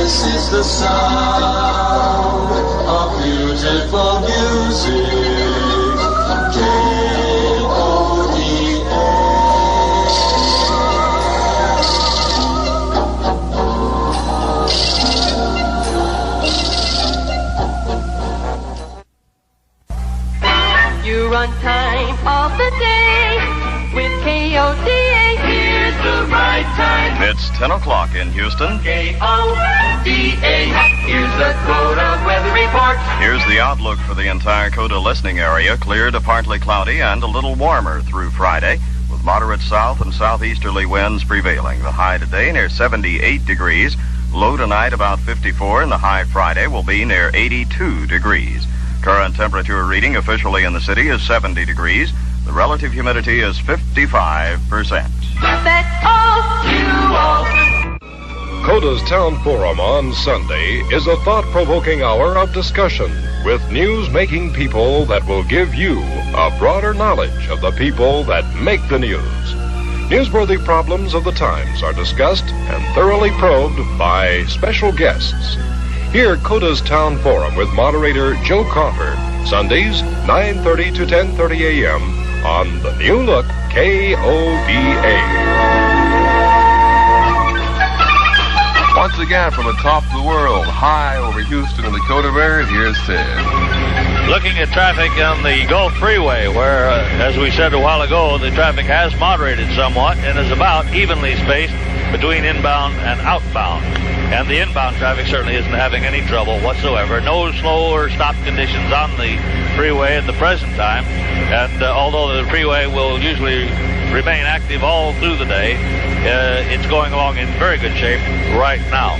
This is the sound of beautiful music. You run time of the day with KODA. Here's the right time. It's 10 o'clock in Houston. KODA. Here's the KODA weather report. Here's the outlook for the entire KODA listening area. Clear to partly cloudy and a little warmer through Friday, with moderate south and southeasterly winds prevailing. The high today near 78 degrees. Low tonight about 54, and the high Friday will be near 82 degrees. Current temperature reading officially in the city is 70 degrees. The relative humidity is 55%. That's all you all. KODA's Town Forum on Sunday is a thought-provoking hour of discussion with news-making people that will give you a broader knowledge of the people that make the news. Newsworthy problems of the times are discussed and thoroughly probed by special guests. Hear KODA's Town Forum with moderator Joe Coffer, Sundays, 9:30 to 10:30 a.m. on the new look KODA. Once again, from atop the world, high over Houston and the KODAbird, here's Ted. Looking at traffic on the Gulf Freeway, where, as we said a while ago, the traffic has moderated somewhat and is about evenly spaced between inbound and outbound. And the inbound traffic certainly isn't having any trouble whatsoever. No slow or stop conditions on the freeway at the present time. And although the freeway will usually remain active all through the day, it's going along in very good shape right now.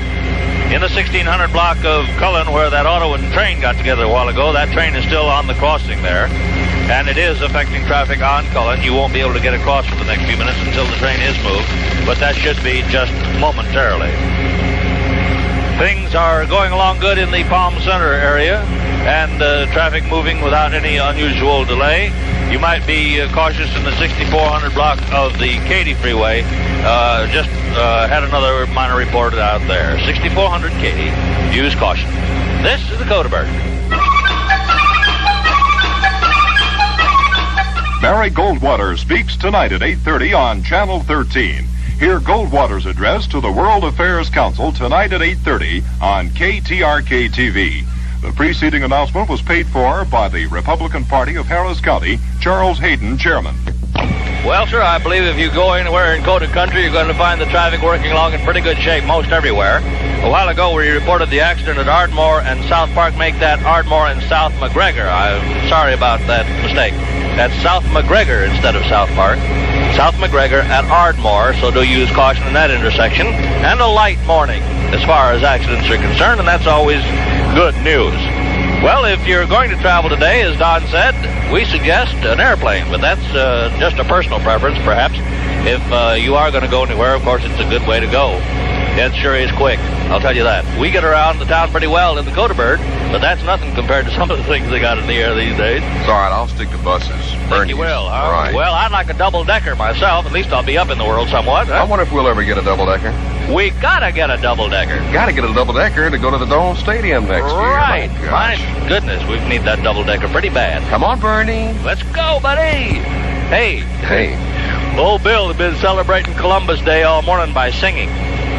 In the 1600 block of Cullen, where that auto and train got together a while ago, that train is still on the crossing there. And it is affecting traffic on Cullen. You won't be able to get across for the next few minutes until the train is moved. But that should be just momentarily. Things are going along good in the Palm Center area, and traffic moving without any unusual delay. You might be cautious in the 6400 block of the Katy Freeway. Just had another minor report out there. 6400 Katy. Use caution. This is the KODAbird. Barry Goldwater speaks tonight at 8:30 on Channel 13. Hear Goldwater's address to the World Affairs Council tonight at 8:30 on KTRK-TV. The preceding announcement was paid for by the Republican Party of Harris County, Charles Hayden, chairman. Well, sir, I believe if you go anywhere in KODA country, you're going to find the traffic working along in pretty good shape most everywhere. A while ago, we reported the accident at Ardmore and South Park. Make that Ardmore and South McGregor. I'm sorry about that mistake. That's South McGregor instead of South Park. South McGregor at Ardmore, so do use caution in that intersection. And a light morning as far as accidents are concerned, and that's always good news. Well, if you're going to travel today, as Don said, we suggest an airplane, but that's just a personal preference, perhaps. If you are going to go anywhere, of course, it's a good way to go. It sure is quick, I'll tell you that. We get around the town pretty well in the KODAbird, but that's nothing compared to some of the things they got in the air these days. It's all right, I'll stick to buses. Think you will, huh? All right. Well, I'd like a double-decker myself. At least I'll be up in the world somewhat. Huh? I wonder if we'll ever get a double-decker. We gotta get a double-decker. Gotta get a double-decker to go to the Dome Stadium next year. Right. My My goodness, we need that double-decker pretty bad. Come on, Bernie. Let's go, buddy. Hey. Hey, Old Bill has been celebrating Columbus Day all morning by singing.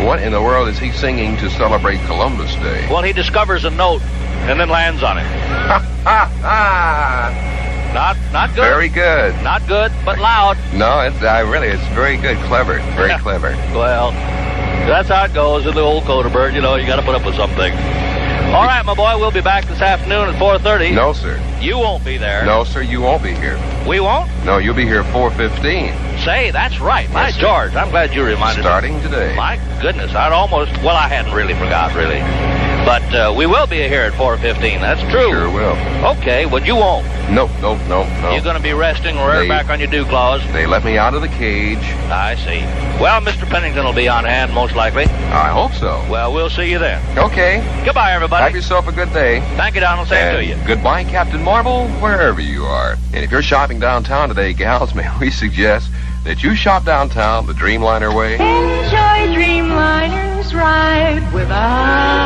what in the world is he singing to celebrate Columbus Day? Well, he discovers a note and then lands on it. Ha, ha, ha. Not good. Very good. Not good, but loud. No, it's very good. Clever. Very clever. Well, that's how it goes in the old KODAbird. You know, you got to put up with something. All right, my boy, we'll be back this afternoon at 4:30. No, sir. You won't be there. No, sir, you won't be here. We won't? No, you'll be here at 4:15. Say, that's right. My Yes, sir. George, I'm glad you reminded me. Starting today. My goodness, I hadn't really forgot, really. But we will be here at 4:15. That's true. Sure will. Okay, but you won't. No. You're going to be resting right back on your dew claws. They let me out of the cage. I see. Well, Mr. Pennington will be on hand, most likely. I hope so. Well, we'll see you then. Okay. Goodbye, everybody. Have yourself a good day. Thank you, Donald. Same to you. Goodbye, Captain Marvel, wherever you are. And if you're shopping downtown today, gals, may we suggest that you shop downtown the Dreamliner way? Enjoy Dreamliner's ride with us.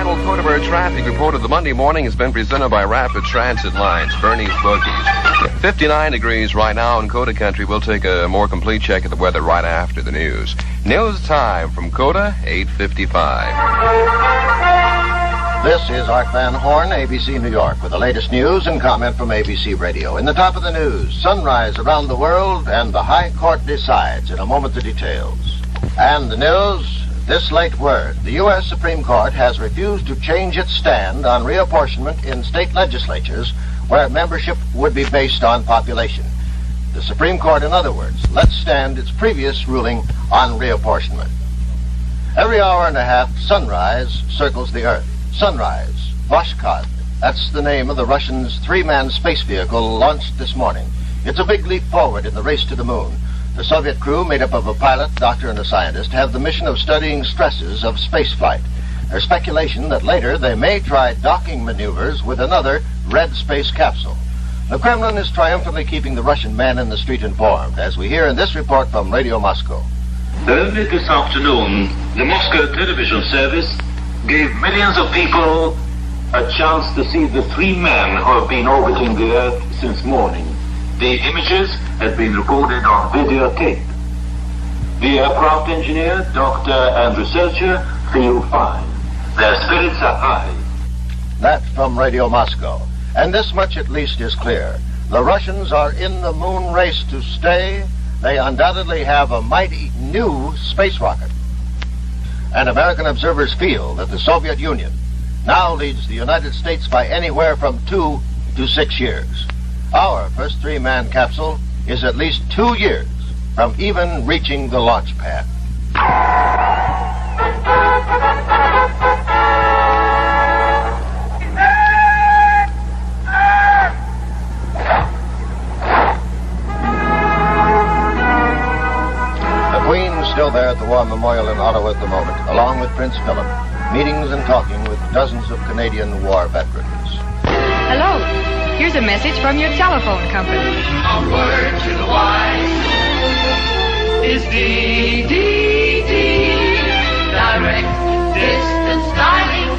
final KODAbird traffic report of the Monday morning has been presented by Rapid Transit Lines, Bernie's Bookies. 59 degrees right now in KODA country. We'll take a more complete check of the weather right after the news. News time from KODA, 8:55. This is Art Van Horn, ABC New York, with the latest news and comment from ABC Radio. In the top of the news, sunrise around the world, and the High Court decides. In a moment, the details. And the news, this late word. The U.S. Supreme Court has refused to change its stand on reapportionment in state legislatures where membership would be based on population. The Supreme Court, in other words, lets stand its previous ruling on reapportionment. Every hour and a half, sunrise circles the Earth. Sunrise, Voskhod, that's the name of the Russians' three-man space vehicle launched this morning. It's a big leap forward in the race to the moon. The Soviet crew, made up of a pilot, doctor, and a scientist, have the mission of studying stresses of spaceflight. There's speculation that later they may try docking maneuvers with another red space capsule. The Kremlin is triumphantly keeping the Russian man in the street informed, as we hear in this report from Radio Moscow. Early this afternoon, the Moscow television service gave millions of people a chance to see the three men who have been orbiting the Earth since morning. The images had been recorded on videotape. The aircraft engineer, doctor, and researcher feel fine. Their spirits are high. That from Radio Moscow. And this much at least is clear. The Russians are in the moon race to stay. They undoubtedly have a mighty new space rocket. And American observers feel that the Soviet Union now leads the United States by anywhere from 2 to 6 years. Our first three-man capsule is at least 2 years from even reaching the launch pad. McQueen still there at the War Memorial in Ottawa at the moment, along with Prince Philip, meetings and talking with dozens of Canadian war veterans. Hello. Here's a message from your telephone company. A word to the wise is DDD. Direct distance dialing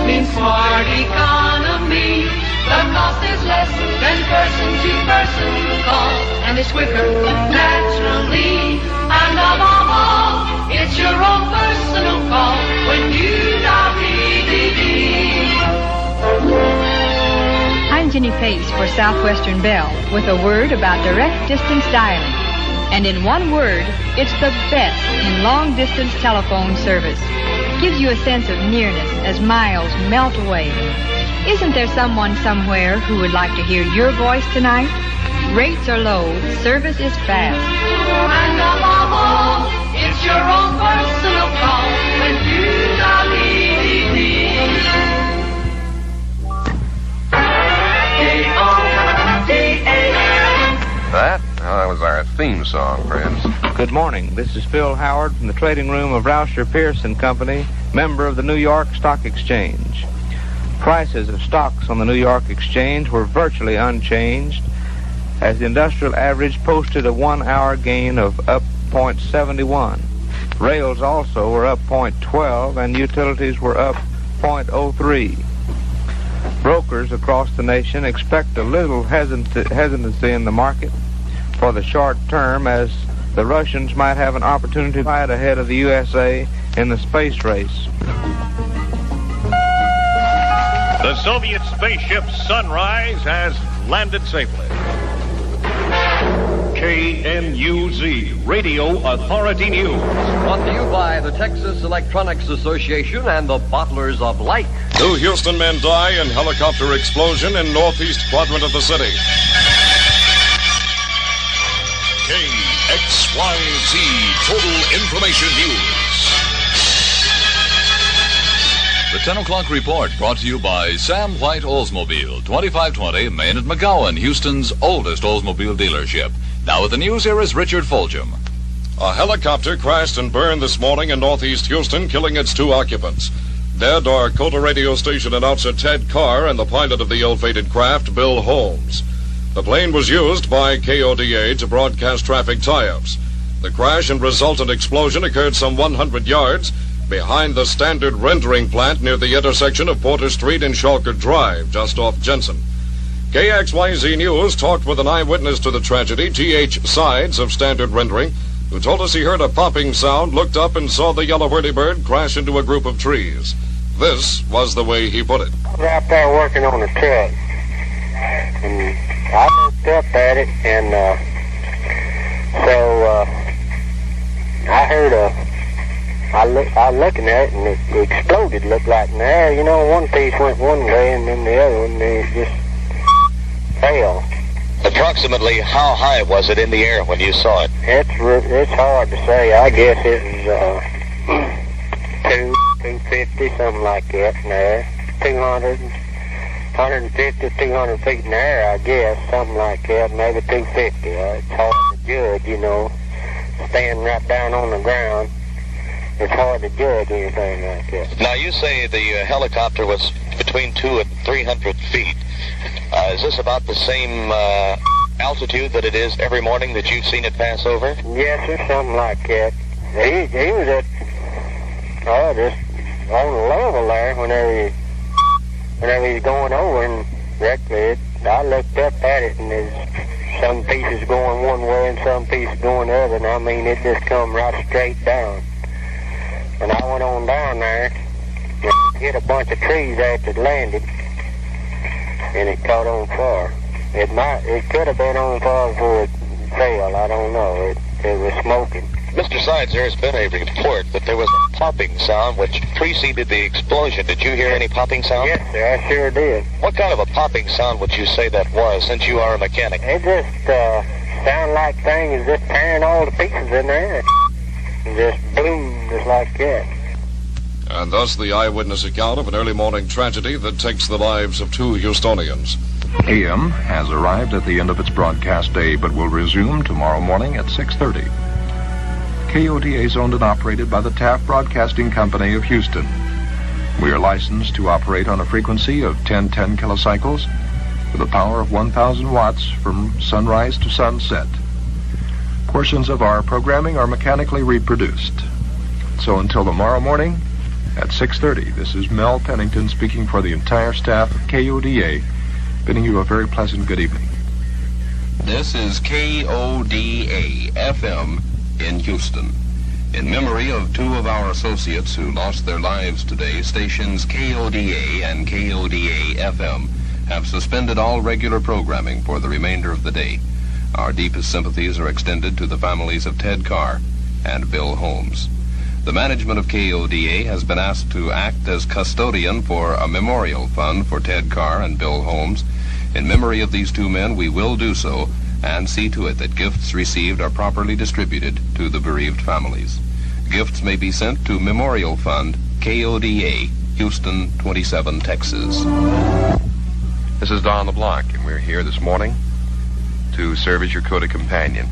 means smart economy. The cost is less than person-to-person calls, and it's quicker naturally. And above all, it's your own personal call when you dial DDD. I'm Jenny Pace for Southwestern Bell with a word about direct distance dialing. And in one word, it's the best in long-distance telephone service. Gives you a sense of nearness as miles melt away. Isn't there someone somewhere who would like to hear your voice tonight? Rates are low, service is fast. And above all, it's your own personal call when you dial DDD. That was our theme song, friends. Good morning. This is Phil Howard from the trading room of Rauscher Pierce & Company, member of the New York Stock Exchange. Prices of stocks on the New York Exchange were virtually unchanged, as the industrial average posted a 1-hour gain of up 0.71. Rails also were up 0.12, and utilities were up 0.03. Brokers across the nation expect a little hesitancy in the market for the short term, as the Russians might have an opportunity to fight ahead of the USA in the space race. The Soviet spaceship Sunrise has landed safely. KNUZ, Radio Authority News. Brought to you by the Texas Electronics Association and the Bottlers of Light. 2 Houston men die in helicopter explosion in northeast quadrant of the city. KXYZ, Total Information News. The 10 o'clock report brought to you by Sam White Oldsmobile, 2520 Main at McGowan, Houston's oldest Oldsmobile dealership. Now with the news, here is Richard Fulghum. A helicopter crashed and burned this morning in northeast Houston, killing its 2 occupants. Dead are KODA radio station announcer Ted Carr and the pilot of the ill-fated craft, Bill Holmes. The plane was used by KODA to broadcast traffic tie-ups. The crash and resultant explosion occurred some 100 yards behind the Standard Rendering Plant near the intersection of Porter Street and Shulker Drive, just off Jensen. KXYZ News talked with an eyewitness to the tragedy, T.H. Sides of Standard Rendering, who told us he heard a popping sound, looked up, and saw the yellow whirlybird crash into a group of trees. This was the way he put it. I was out there working on the truck, and I looked up at it, and I heard I was looking at it, and it exploded, looked like in the air. You know, one piece went one way, and then the other one, it just fell. Approximately how high was it in the air when you saw it? It's hard to say. I guess it was 250, something like that in the air. 150, 200 feet in the air, I guess, something like that, maybe 250. It's hard to judge, you know, standing right down on the ground. It's hard to judge anything like that. Now, you say the helicopter was between 200 and 300 feet. Is this about the same altitude that it is every morning that you've seen it pass over? Yes, or something like that. He was at, just on the level there whenever he's going over, and directly, I looked up at it, and there's some pieces going one way and some pieces going the other, and I mean, it just come right straight down. And I went on down there and hit a bunch of trees after it landed, and it caught on fire. It could have been on fire before it fell. I don't know. It was smoking. Mr. Sides, there has been a report that there was a popping sound which preceded the explosion. Did you hear any popping sound? Yes, sir, I sure did. What kind of a popping sound would you say that was, since you are a mechanic? It just sounded like things just tearing all the pieces in there. And just boom, just like that. And thus the eyewitness account of an early morning tragedy that takes the lives of 2 Houstonians. AM has arrived at the end of its broadcast day, but will resume tomorrow morning at 6:30. KODA is owned and operated by the Taft Broadcasting Company of Houston. We are licensed to operate on a frequency of 1010 kilocycles with a power of 1,000 watts from sunrise to sunset. Portions of our programming are mechanically reproduced. So until tomorrow morning at 6:30, this is Mel Pennington speaking for the entire staff of KODA, bidding you a very pleasant good evening. This is KODA-FM in Houston. In memory of 2 of our associates who lost their lives today, stations KODA and KODA-FM have suspended all regular programming for the remainder of the day. Our deepest sympathies are extended to the families of Ted Carr and Bill Holmes. The management of KODA has been asked to act as custodian for a memorial fund for Ted Carr and Bill Holmes. In memory of these 2 men, we will do so and see to it that gifts received are properly distributed to the bereaved families. Gifts may be sent to Memorial Fund, KODA, Houston, 27, Texas. This is Don LeBlanc, and we're here this morning to serve as your KODA companion.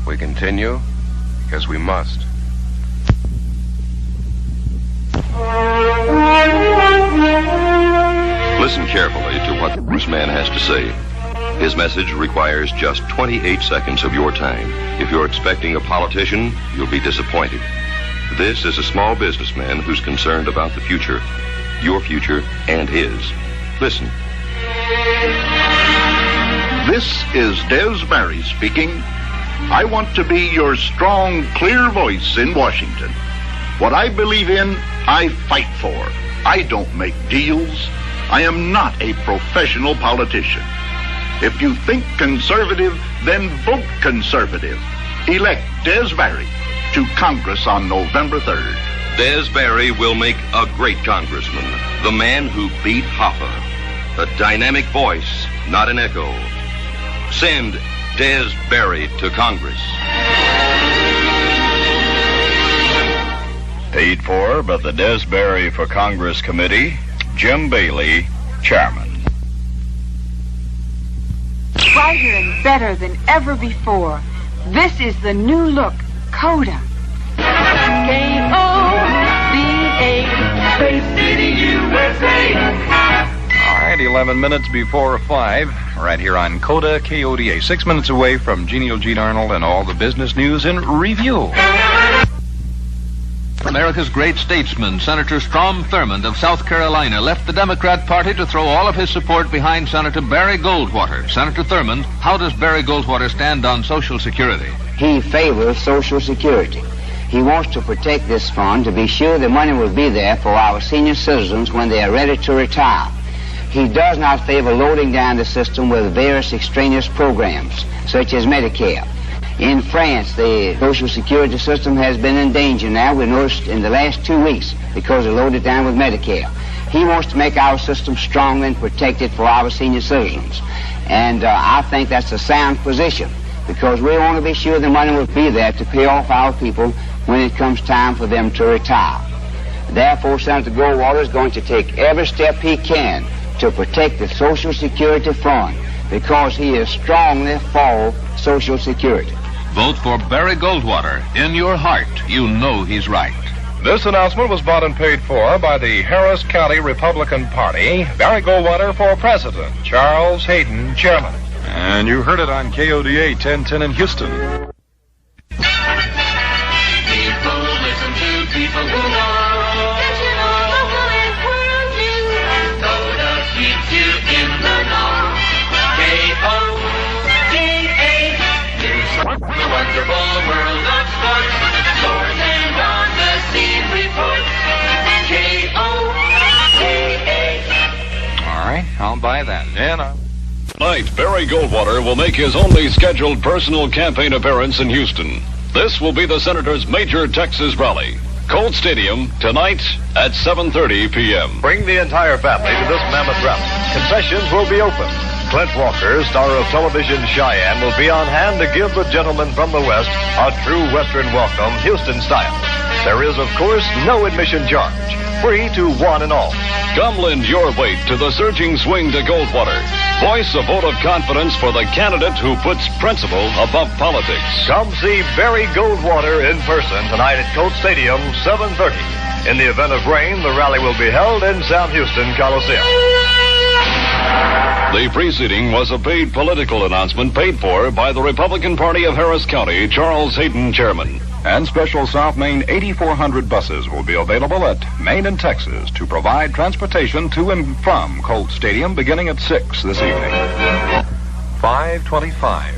We continue because we must. Listen carefully to what this man has to say. His message requires just 28 seconds of your time. If you're expecting a politician, you'll be disappointed. This is a small businessman who's concerned about the future, your future and his. Listen. This is Des Barry speaking. I want to be your strong, clear voice in Washington. What I believe in, I fight for. I don't make deals. I am not a professional politician. If you think conservative, then vote conservative. Elect Des Barry to Congress on November 3rd. Des Barry will make a great congressman. The man who beat Hoffa. A dynamic voice, not an echo. Send Des Barry to Congress. Paid for by the Des Barry for Congress Committee, Jim Bailey, Chairman. Brighter and better than ever before. This is the new look, KODA. KODA, Space City, USA. All right, 11 minutes before 5, right here on KODA KODA. 6 minutes away from Genial Gene Arnold and all the business news in review. America's great statesman, Senator Strom Thurmond of South Carolina, left the Democrat Party to throw all of his support behind Senator Barry Goldwater. Senator Thurmond, how does Barry Goldwater stand on Social Security? He favors Social Security. He wants to protect this fund to be sure the money will be there for our senior citizens when they are ready to retire. He does not favor loading down the system with various extraneous programs, such as Medicare. In France, the Social Security system has been in danger now. We noticed in the last 2 weeks because they loaded down with Medicare. He wants to make our system strong and protected for our senior citizens. And I think that's a sound position because we want to be sure the money will be there to pay off our people when it comes time for them to retire. Therefore, Senator Goldwater is going to take every step he can to protect the Social Security fund because he is strongly for Social Security. Vote for Barry Goldwater. In your heart, you know he's right. This announcement was bought and paid for by the Harris County Republican Party. Barry Goldwater for president. Charles Hayden, chairman. And you heard it on KODA 1010 in Houston. People listen to people who know. Did you know local and world news? KODA keeps you in the know. KODA News. The wonderful world of sports. Scores and on the scene reports. KODA. All right, I'll buy that. And Tonight, Barry Goldwater will make his only scheduled personal campaign appearance in Houston. This will be the Senator's major Texas rally. Colt Stadium, tonight at 7:30 p.m. Bring the entire family to this mammoth rally. Concessions will be open. Clint Walker, star of television Cheyenne, will be on hand to give the gentleman from the West a true Western welcome, Houston style. There is, of course, no admission charge. Free to one and all. Come lend your weight to the surging swing to Goldwater. Voice a vote of confidence for the candidate who puts principle above politics. Come see Barry Goldwater in person tonight at Colt Stadium, 7:30. In the event of rain, the rally will be held in South Houston Coliseum. The preceding was a paid political announcement paid for by the Republican Party of Harris County, Charles Hayden, chairman. And special South Main 8400 buses will be available at Maine and Texas to provide transportation to and from Colt Stadium beginning at 6 this evening. 5:25.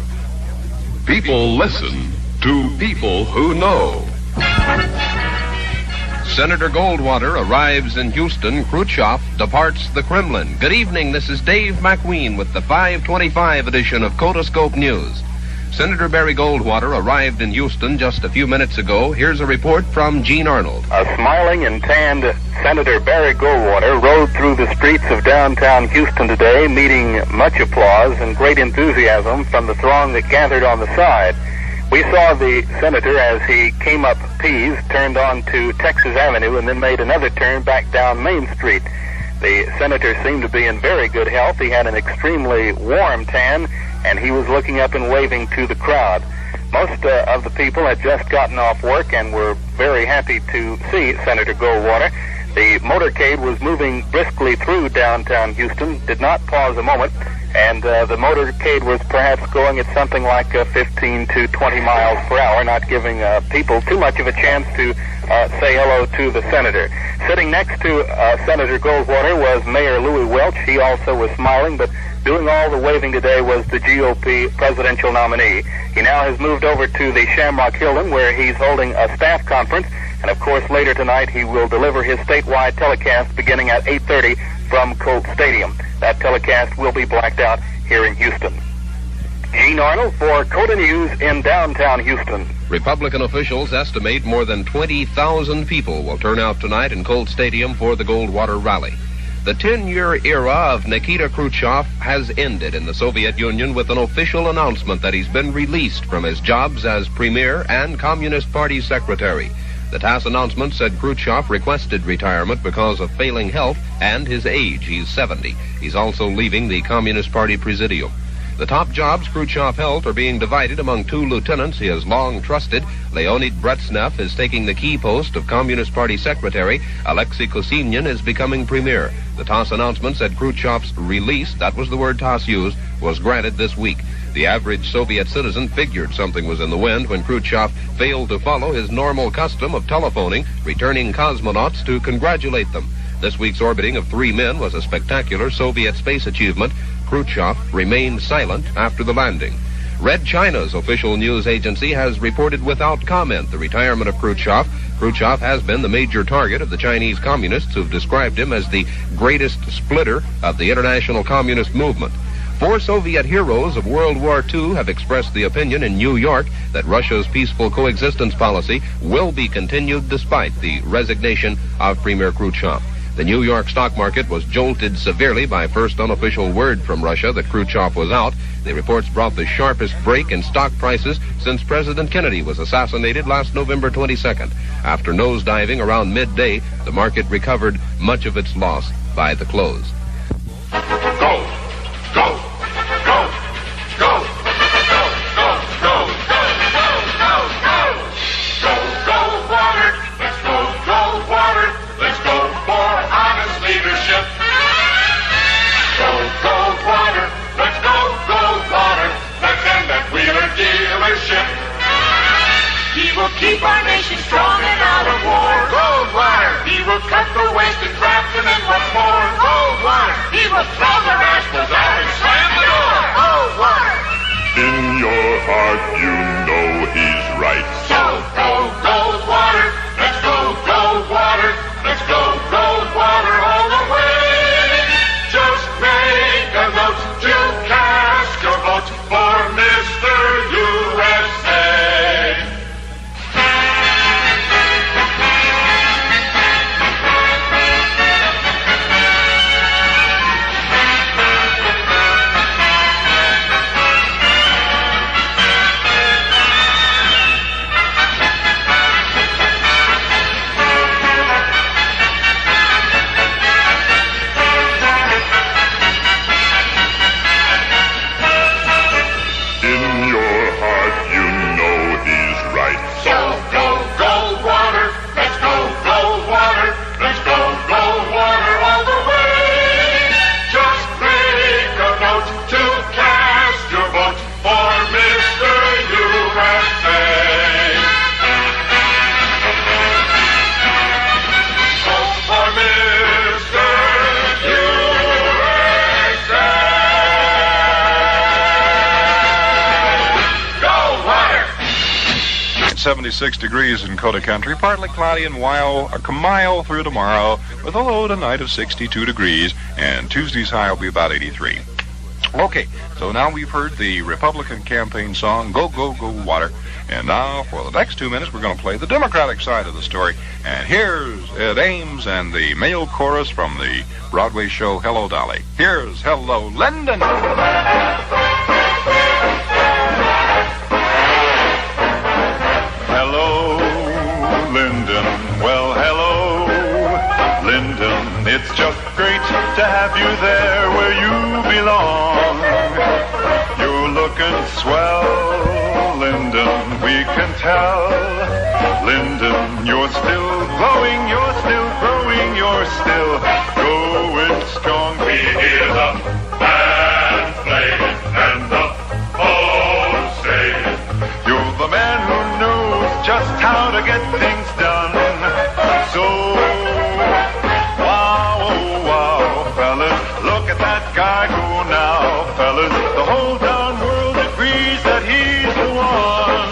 People listen to people who know. Senator Goldwater arrives in Houston. Khrushchev departs the Kremlin. Good evening. This is Dave McQueen with the 525 edition of KODAscope News. Senator Barry Goldwater arrived in Houston just a few minutes ago. Here's a report from Gene Arnold. A smiling and tanned Senator Barry Goldwater rode through the streets of downtown Houston today, meeting much applause and great enthusiasm from the throng that gathered on the side. We saw the senator as he came up Pease, turned on to Texas Avenue, and then made another turn back down Main Street. The senator seemed to be in very good health. He had an extremely warm tan, and he was looking up and waving to the crowd. Most of the people had just gotten off work and were very happy to see Senator Goldwater. The motorcade was moving briskly through downtown Houston, did not pause a moment, and the motorcade was perhaps going at something like 15 to 20 miles per hour, not giving people too much of a chance to say hello to the senator. Sitting next to Senator Goldwater was Mayor Louis Welch. He also was smiling, but doing all the waving today was the GOP presidential nominee. He now has moved over to the Shamrock Hilton, where he's holding a staff conference, and of course later tonight he will deliver his statewide telecast beginning at 8:30 from Colt Stadium. That telecast will be blacked out here in Houston. Gene Arnold for KODA News in downtown Houston. Republican officials estimate more than 20,000 people will turn out tonight in Colt Stadium for the Goldwater rally. The 10-year era of Nikita Khrushchev has ended in the Soviet Union with an official announcement that he's been released from his jobs as premier and Communist Party secretary. The TASS announcement said Khrushchev requested retirement because of failing health and his age. He's 70. He's also leaving the Communist Party Presidium. The top jobs Khrushchev held are being divided among two lieutenants he has long trusted. Leonid Brezhnev is taking the key post of Communist Party Secretary. Alexei Kosygin is becoming premier. The TASS announcement said Khrushchev's release, that was the word TASS used, was granted this week. The average Soviet citizen figured something was in the wind when Khrushchev failed to follow his normal custom of telephoning returning cosmonauts to congratulate them. This week's orbiting of 3 men was a spectacular Soviet space achievement. Khrushchev remained silent after the landing. Red China's official news agency has reported without comment the retirement of Khrushchev. Khrushchev has been the major target of the Chinese communists who've described him as the greatest splitter of the international communist movement. 4 Soviet heroes of World War II have expressed the opinion in New York that Russia's peaceful coexistence policy will be continued despite the resignation of Premier Khrushchev. The New York stock market was jolted severely by first unofficial word from Russia that Khrushchev was out. The reports brought the sharpest break in stock prices since President Kennedy was assassinated last November 22nd. After nosediving around midday, the market recovered much of its loss by the close. Go! Go! Go! Go! He will keep our nation strong and out of war. Goldwater. He will cut the waste and craft and then what's more. Goldwater. He will throw the rascals out and slam the door. Goldwater. In your heart you know he's right. So go Goldwater. Let's go Goldwater. Let's go Goldwater all the way. Just make a note to cast your vote for Mr. USA. It's 76 degrees in KODA country, partly cloudy and a mile through tomorrow with a low tonight of 62 degrees, and Tuesday's high will be about 83. Okay, so now we've heard the Republican campaign song, Go, Go, Go, Water, and now for the next 2 minutes we're going to play the Democratic side of the story, and here's Ed Ames and the male chorus from the Broadway show Hello, Dolly. Here's Hello, Lyndon! Hello, Lyndon. Well, hello, Lyndon. It's just great to have you there where you belong. You're looking swell, Lyndon. We can tell. Lyndon, you're still glowing, you're still growing, you're still going strong. We hear the band playing and the folks saying, you're the man who knows just how to get things done. So, wow, oh, wow, fellas, look at that guy go now, fellas. The whole darn world agrees that he's the one.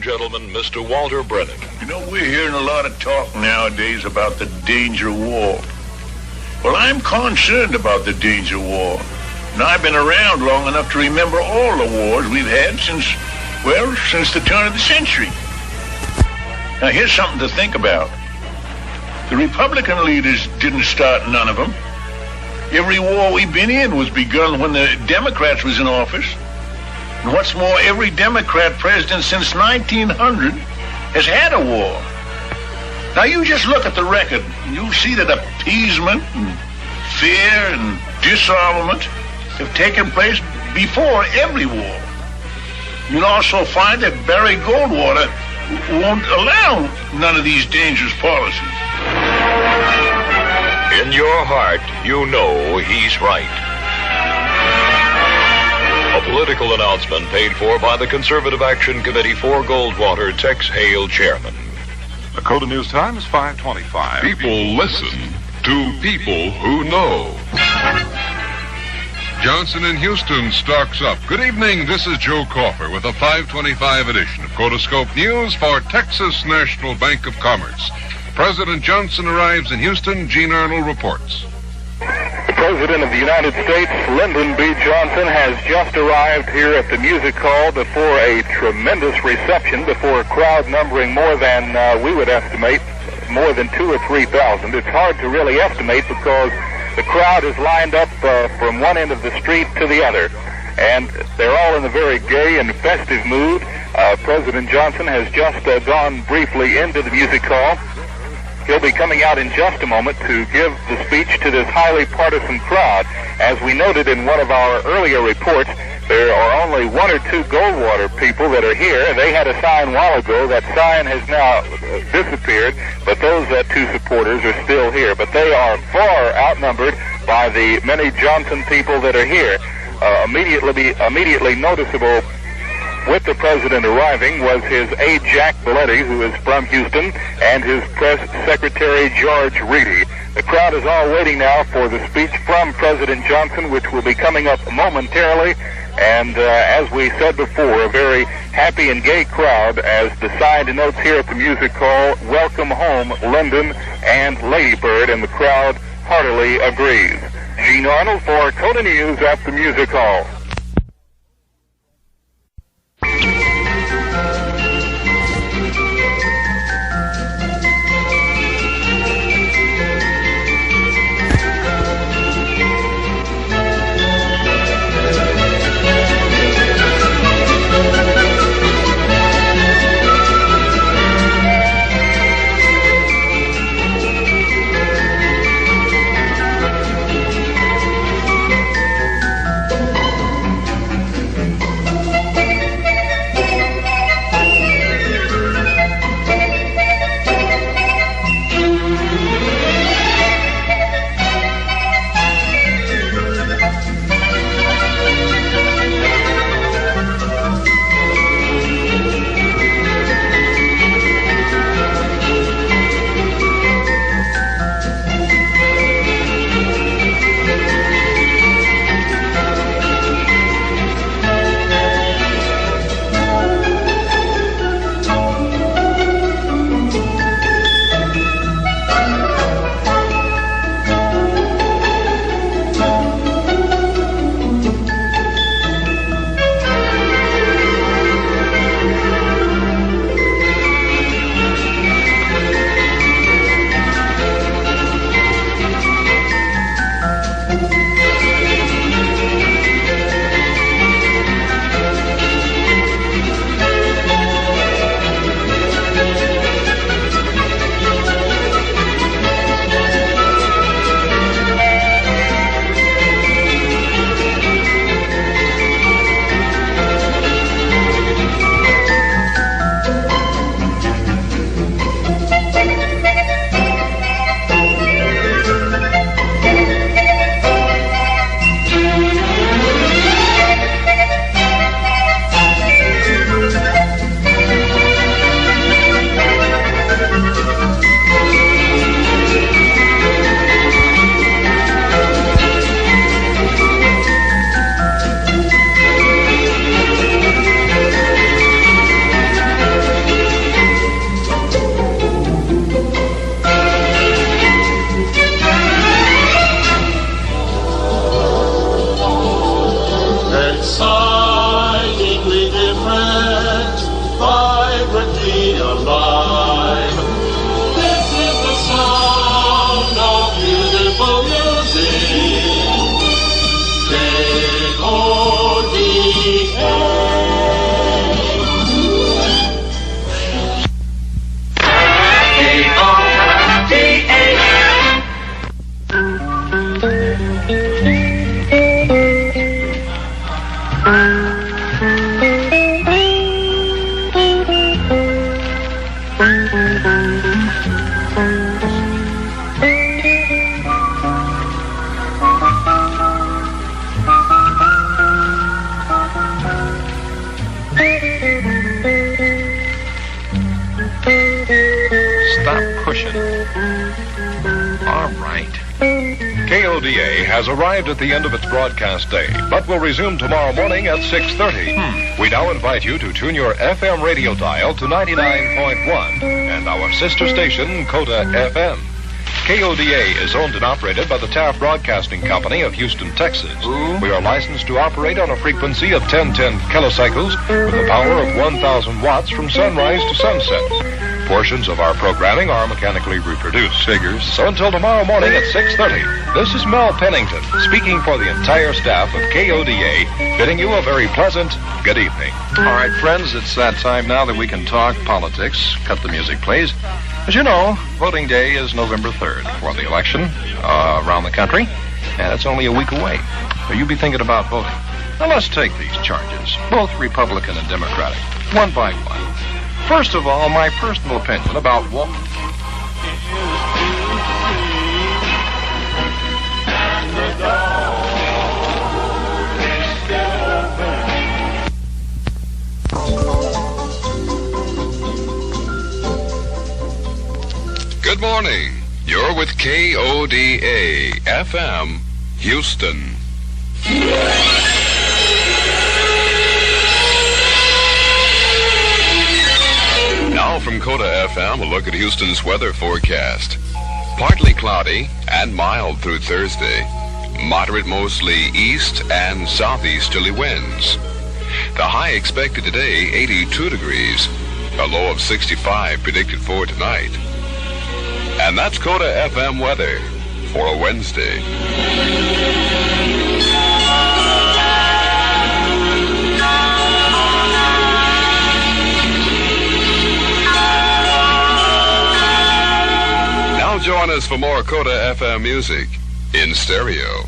gentlemen, Mr. Walter Brennan. You know, we're hearing a lot of talk nowadays about the danger war. Well, I'm concerned about the danger war. And I've been around long enough to remember all the wars we've had since the turn of the century. Now, here's something to think about. The Republican leaders didn't start none of them. Every war we've been in was begun when the Democrats was in office. And what's more, every Democrat president since 1900 has had a war. Now, you just look at the record, and you'll see that appeasement and fear and disarmament have taken place before every war. You'll also find that Barry Goldwater won't allow none of these dangerous policies. In your heart, you know he's right. A political announcement paid for by the Conservative Action Committee for Goldwater, Tex Hale, chairman. The KODA News time is 5:25. People listen to people who know. Johnson in Houston stocks up. Good evening, this is Joe Coffer with a 5:25 edition of KODAscope News for Texas National Bank of Commerce. President Johnson arrives in Houston. Gene Arnold reports. The President of the United States, Lyndon B. Johnson, has just arrived here at the Music Hall before a tremendous reception, before a crowd numbering more than, we would estimate, more than 2,000 or 3,000. It's hard to really estimate because the crowd is lined up from one end of the street to the other, and they're all in a very gay and festive mood. President Johnson has just gone briefly into the Music Hall. He'll be coming out in just a moment to give the speech to this highly partisan crowd. As we noted in one of our earlier reports, there are only one or two Goldwater people that are here. They had a sign a while ago. That sign has now disappeared, but those two supporters are still here. But they are far outnumbered by the many Johnson people that are here. Immediately noticeable with the president arriving was his aide Jack Belletti, who is from Houston, and his press secretary George Reedy. The crowd is all waiting now for the speech from President Johnson, which will be coming up momentarily. And as we said before, a very happy and gay crowd as the sign denotes here at the Music Hall, "Welcome home, Lyndon and Lady Bird," and the crowd heartily agrees. Gene Arnold for KODA News at the Music Hall. excitingly different, vibrantly alive. This is the sound of beautiful music. KODA has arrived at the end of its broadcast day, but will resume tomorrow morning at 6:30. We now invite you to tune your FM radio dial to 99.1 and our sister station, KODA-FM. KODA is owned and operated by the Taft Broadcasting Company of Houston, Texas. We are licensed to operate on a frequency of 1010 kilocycles with a power of 1,000 watts from sunrise to sunset. Portions of our programming are mechanically reproduced. Figures. So until tomorrow morning at 6:30, this is Mel Pennington speaking for the entire staff of KODA, bidding you a very pleasant good evening. All right, friends, it's that time now that we can talk politics. Cut the music, please. As you know, voting day is November 3rd for the election around the country, and it's only a week away. So you be thinking about voting. Now let's take these charges, both Republican and Democratic, one by one. First of all, my personal opinion about Good morning. You're with KODA-FM, Houston. Now from KODA-FM, a look at Houston's weather forecast. Partly cloudy and mild through Thursday. Moderate mostly east and southeasterly winds. The high expected today, 82 degrees. A low of 65 predicted for tonight. And that's KODA-FM weather for a Wednesday. Now join us for more KODA-FM music in stereo.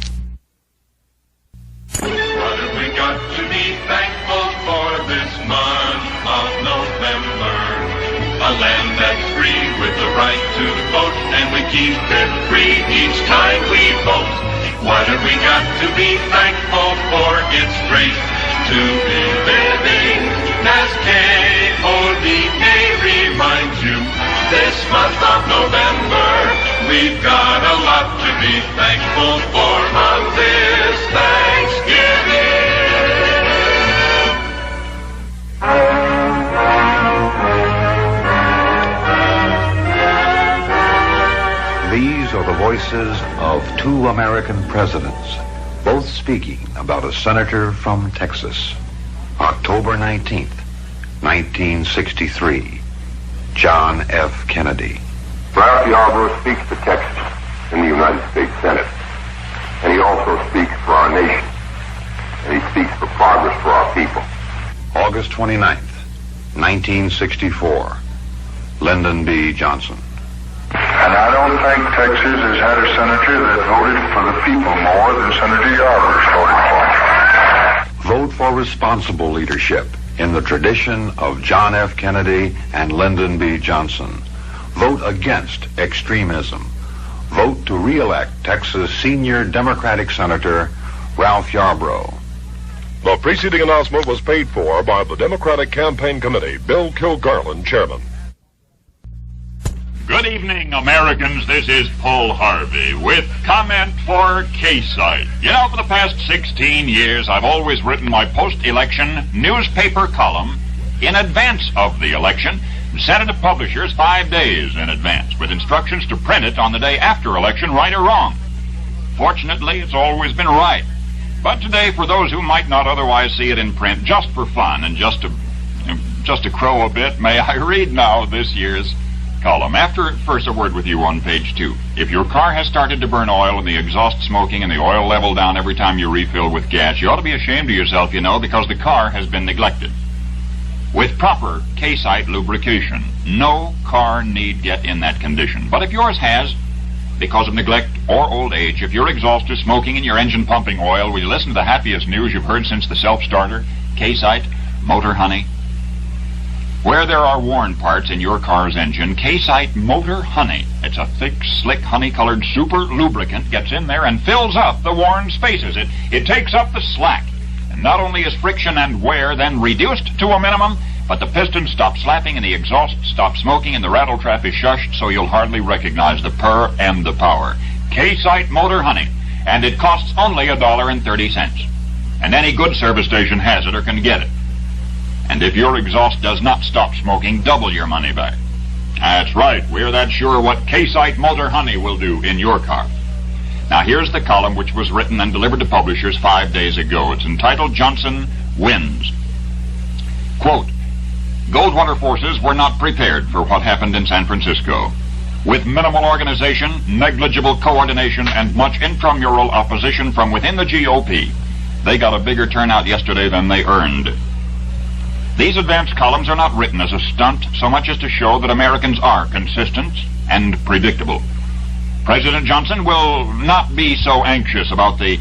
What have we got to be thankful for this month of November? A land that's free with the right to vote, and we keep it free each time we vote. What have we got to be thankful for? It's great to be living as KODA reminds you. This month of November, we've got a lot to be thankful for on this Thanksgiving. These are the voices of two American presidents, both speaking about a senator from Texas. October 19th, 1963, John F. Kennedy. Ralph Yarborough speaks for Texas in the United States Senate, and he also speaks for our nation, and he speaks for progress for our people. August 29th, 1964, Lyndon B. Johnson. And I don't think Texas has had a senator that voted for the people more than Senator Yarborough voted for. Vote for responsible leadership in the tradition of John F. Kennedy and Lyndon B. Johnson. Vote against extremism. Vote to re-elect Texas senior Democratic Senator Ralph Yarborough. The preceding announcement was paid for by the Democratic Campaign Committee, Bill Kilgarlin, chairman. Good evening, Americans. This is Paul Harvey with comment for K-Site. You know, for the past 16 years, I've always written my post-election newspaper column in advance of the election and sent it to publishers 5 days in advance with instructions to print it on the day after election, right or wrong. Fortunately, it's always been right. But today, for those who might not otherwise see it in print, just for fun and just to crow a bit, may I read now this year's column. After first a word with you on page 2. If your car has started to burn oil and the exhaust smoking and the oil level down every time you refill with gas, you ought to be ashamed of yourself, you know, because the car has been neglected. With proper K-site lubrication, no car need get in that condition. But if yours has, because of neglect or old age, if your exhaust is smoking and your engine pumping oil, will you listen to the happiest news you've heard since the self-starter, K-site Motor Honey? Where there are worn parts in your car's engine, K-site Motor Honey, it's a thick, slick, honey-colored super lubricant, gets in there and fills up the worn spaces. It takes up the slack. And not only is friction and wear then reduced to a minimum, but the pistons stop slapping and the exhaust stops smoking and the rattle trap is shushed, so you'll hardly recognize the purr and the power. K-site Motor Honey, and it costs only $1.30. And any good service station has it or can get it. And if your exhaust does not stop smoking, double your money back. That's right, we're that sure what K-site Motor Honey will do in your car. Now here's the column which was written and delivered to publishers 5 days ago. It's entitled Johnson Wins. Quote, Goldwater forces were not prepared for what happened in San Francisco. With minimal organization, negligible coordination, and much intramural opposition from within the GOP, they got a bigger turnout yesterday than they earned. These advance columns are not written as a stunt so much as to show that Americans are consistent and predictable. President Johnson will not be so anxious about the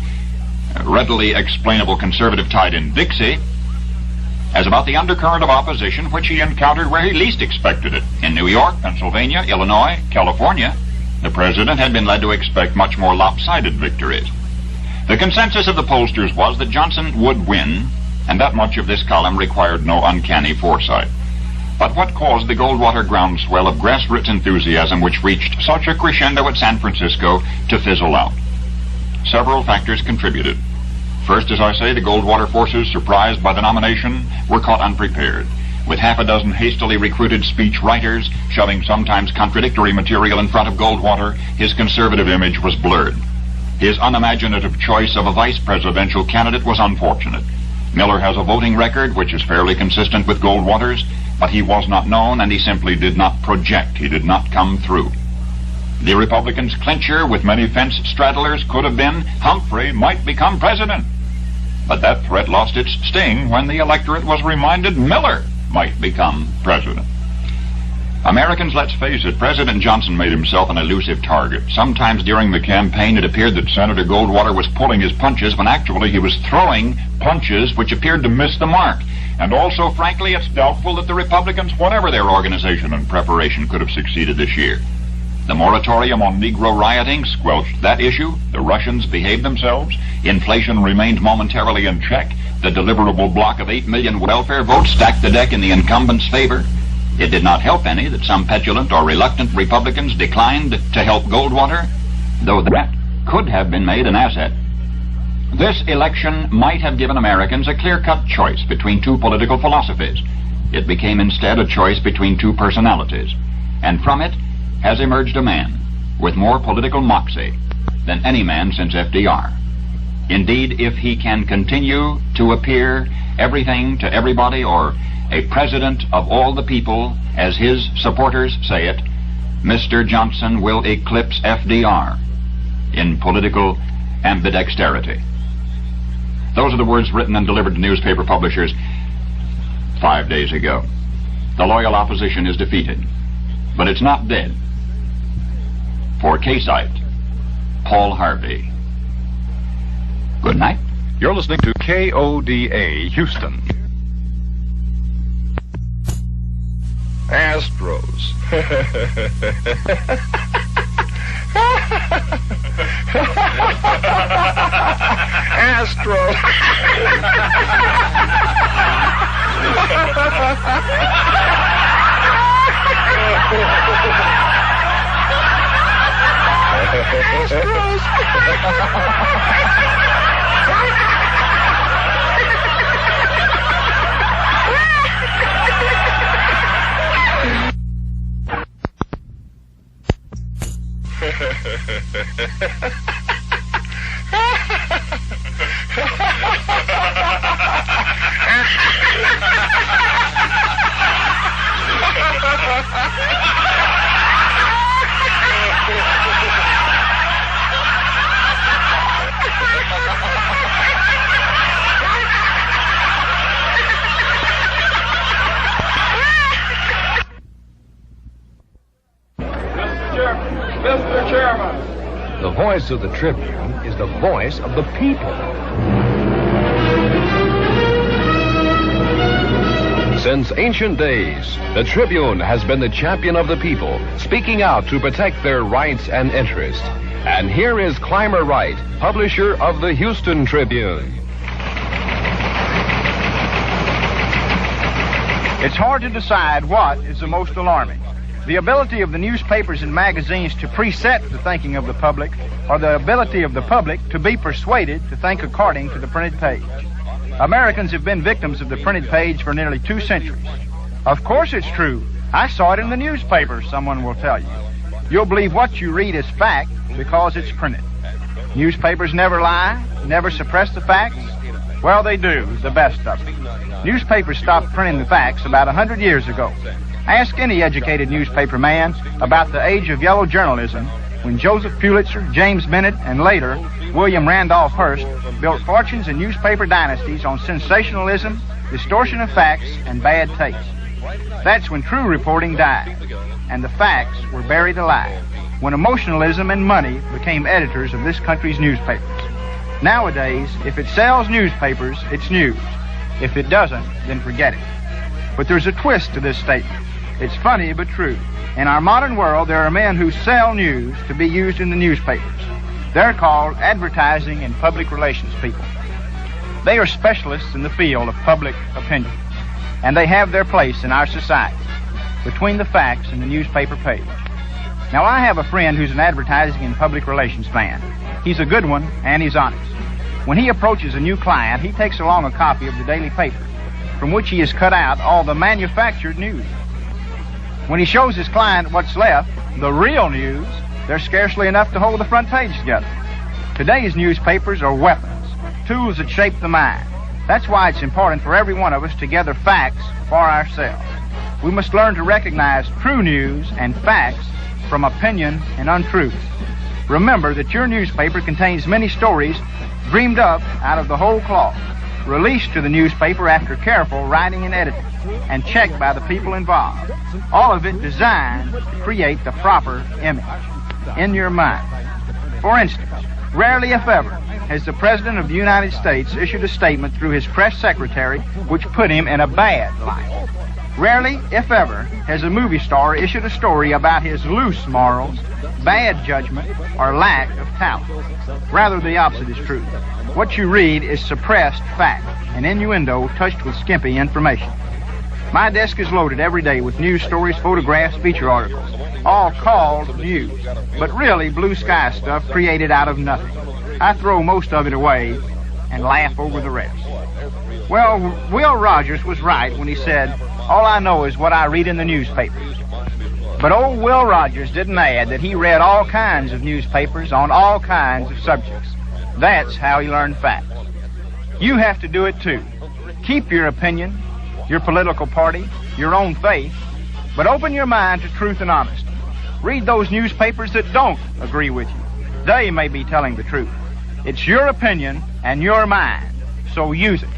readily explainable conservative tide in Dixie as about the undercurrent of opposition which he encountered where he least expected it. In New York, Pennsylvania, Illinois, California, the president had been led to expect much more lopsided victories. The consensus of the pollsters was that Johnson would win, and that much of this column required no uncanny foresight. But what caused the Goldwater groundswell of grassroots enthusiasm which reached such a crescendo at San Francisco to fizzle out? Several factors contributed. First, as I say, the Goldwater forces, surprised by the nomination, were caught unprepared. With half a dozen hastily recruited speech writers shoving sometimes contradictory material in front of Goldwater, his conservative image was blurred. His unimaginative choice of a vice presidential candidate was unfortunate. Miller has a voting record which is fairly consistent with Goldwater's, but he was not known and he simply did not project. He did not come through. The Republicans' clincher with many fence straddlers could have been Humphrey might become president. But that threat lost its sting when the electorate was reminded Miller might become president. Americans, let's face it, President Johnson made himself an elusive target. Sometimes during the campaign it appeared that Senator Goldwater was pulling his punches when actually he was throwing punches which appeared to miss the mark. And also, frankly, it's doubtful that the Republicans, whatever their organization and preparation, could have succeeded this year. The moratorium on Negro rioting squelched that issue. The Russians behaved themselves. Inflation remained momentarily in check. The deliverable block of 8 million welfare votes stacked the deck in the incumbent's favor. It did not help any that some petulant or reluctant Republicans declined to help Goldwater, though that could have been made an asset. This election might have given Americans a clear-cut choice between two political philosophies. It became instead a choice between two personalities, and from it has emerged a man with more political moxie than any man since FDR. Indeed, if he can continue to appear everything to everybody, or a president of all the people, as his supporters say it, Mr. Johnson will eclipse FDR in political ambidexterity. Those are the words written and delivered to newspaper publishers 5 days ago. The loyal opposition is defeated, but it's not dead. For K-Site, Paul Harvey. Good night. You're listening to KODA Houston. Astros. Astros. voice of the Tribune is the voice of the people. Since ancient days, the Tribune has been the champion of the people, speaking out to protect their rights and interests. And here is Clymer Wright, publisher of the Houston Tribune. It's hard to decide what is the most alarming. The ability of the newspapers and magazines to preset the thinking of the public, or the ability of the public to be persuaded to think according to the printed page. Americans have been victims of the printed page for nearly 2 centuries. Of course it's true. I saw it in the newspaper, someone will tell you. You'll believe what you read as fact because it's printed. Newspapers never lie, never suppress the facts. Well, they do, the best of them. Newspapers stopped printing the facts about 100 years ago. Ask any educated newspaper man about the age of yellow journalism when Joseph Pulitzer, James Bennett, and later William Randolph Hearst built fortunes in newspaper dynasties on sensationalism, distortion of facts, and bad taste. That's when true reporting died, and the facts were buried alive, when emotionalism and money became editors of this country's newspapers. Nowadays, if it sells newspapers, it's news. If it doesn't, then forget it. But there's a twist to this statement. It's funny but true. In our modern world, there are men who sell news to be used in the newspapers. They're called advertising and public relations people. They are specialists in the field of public opinion, and they have their place in our society, between the facts and the newspaper page. Now, I have a friend who's an advertising and public relations man. He's a good one, and he's honest. When he approaches a new client, he takes along a copy of the daily paper, from which he has cut out all the manufactured news. When he shows his client what's left, the real news, there's scarcely enough to hold the front page together. Today's newspapers are weapons, tools that shape the mind. That's why it's important for every one of us to gather facts for ourselves. We must learn to recognize true news and facts from opinion and untruth. Remember that your newspaper contains many stories dreamed up out of the whole cloth, released to the newspaper after careful writing and editing, and checked by the people involved. All of it designed to create the proper image in your mind. For instance, rarely if ever has the President of the United States issued a statement through his press secretary which put him in a bad light. Rarely, if ever, has a movie star issued a story about his loose morals, bad judgment, or lack of talent. Rather, the opposite is true. What you read is suppressed fact, and innuendo touched with skimpy information. My desk is loaded every day with news stories, photographs, feature articles, all called news, but really blue sky stuff created out of nothing. I throw most of it away and laugh over the rest. Well, Will Rogers was right when he said, all I know is what I read in the newspapers. But old Will Rogers didn't add that he read all kinds of newspapers on all kinds of subjects. That's how he learned facts. You have to do it too. Keep your opinion, your political party, your own faith, but open your mind to truth and honesty. Read those newspapers that don't agree with you. They may be telling the truth. It's your opinion and your mind, so use it.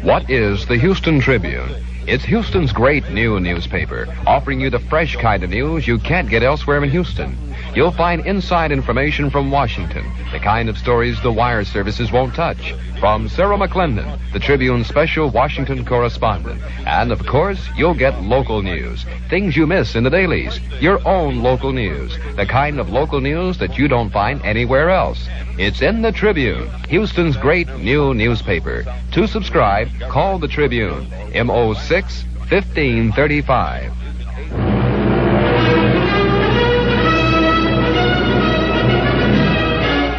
What is the Houston Tribune? It's Houston's great new newspaper, offering you the fresh kind of news you can't get elsewhere in Houston. You'll find inside information from Washington, the kind of stories the wire services won't touch. From Sarah McClendon, the Tribune's special Washington correspondent. And, of course, you'll get local news, things you miss in the dailies, your own local news, the kind of local news that you don't find anywhere else. It's in the Tribune, Houston's great new newspaper. To subscribe, call the Tribune, M06 1535.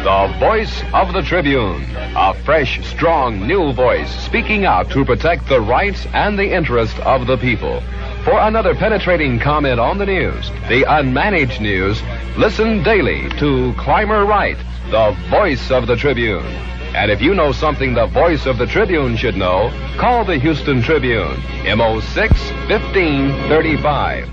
The voice of the Tribune, a fresh, strong, new voice speaking out to protect the rights and the interests of the people. For another penetrating comment on the news, the unmanaged news, listen daily to Clymer Wright, the voice of the Tribune. And if you know something the voice of the Tribune should know, call the Houston Tribune, M06 1535.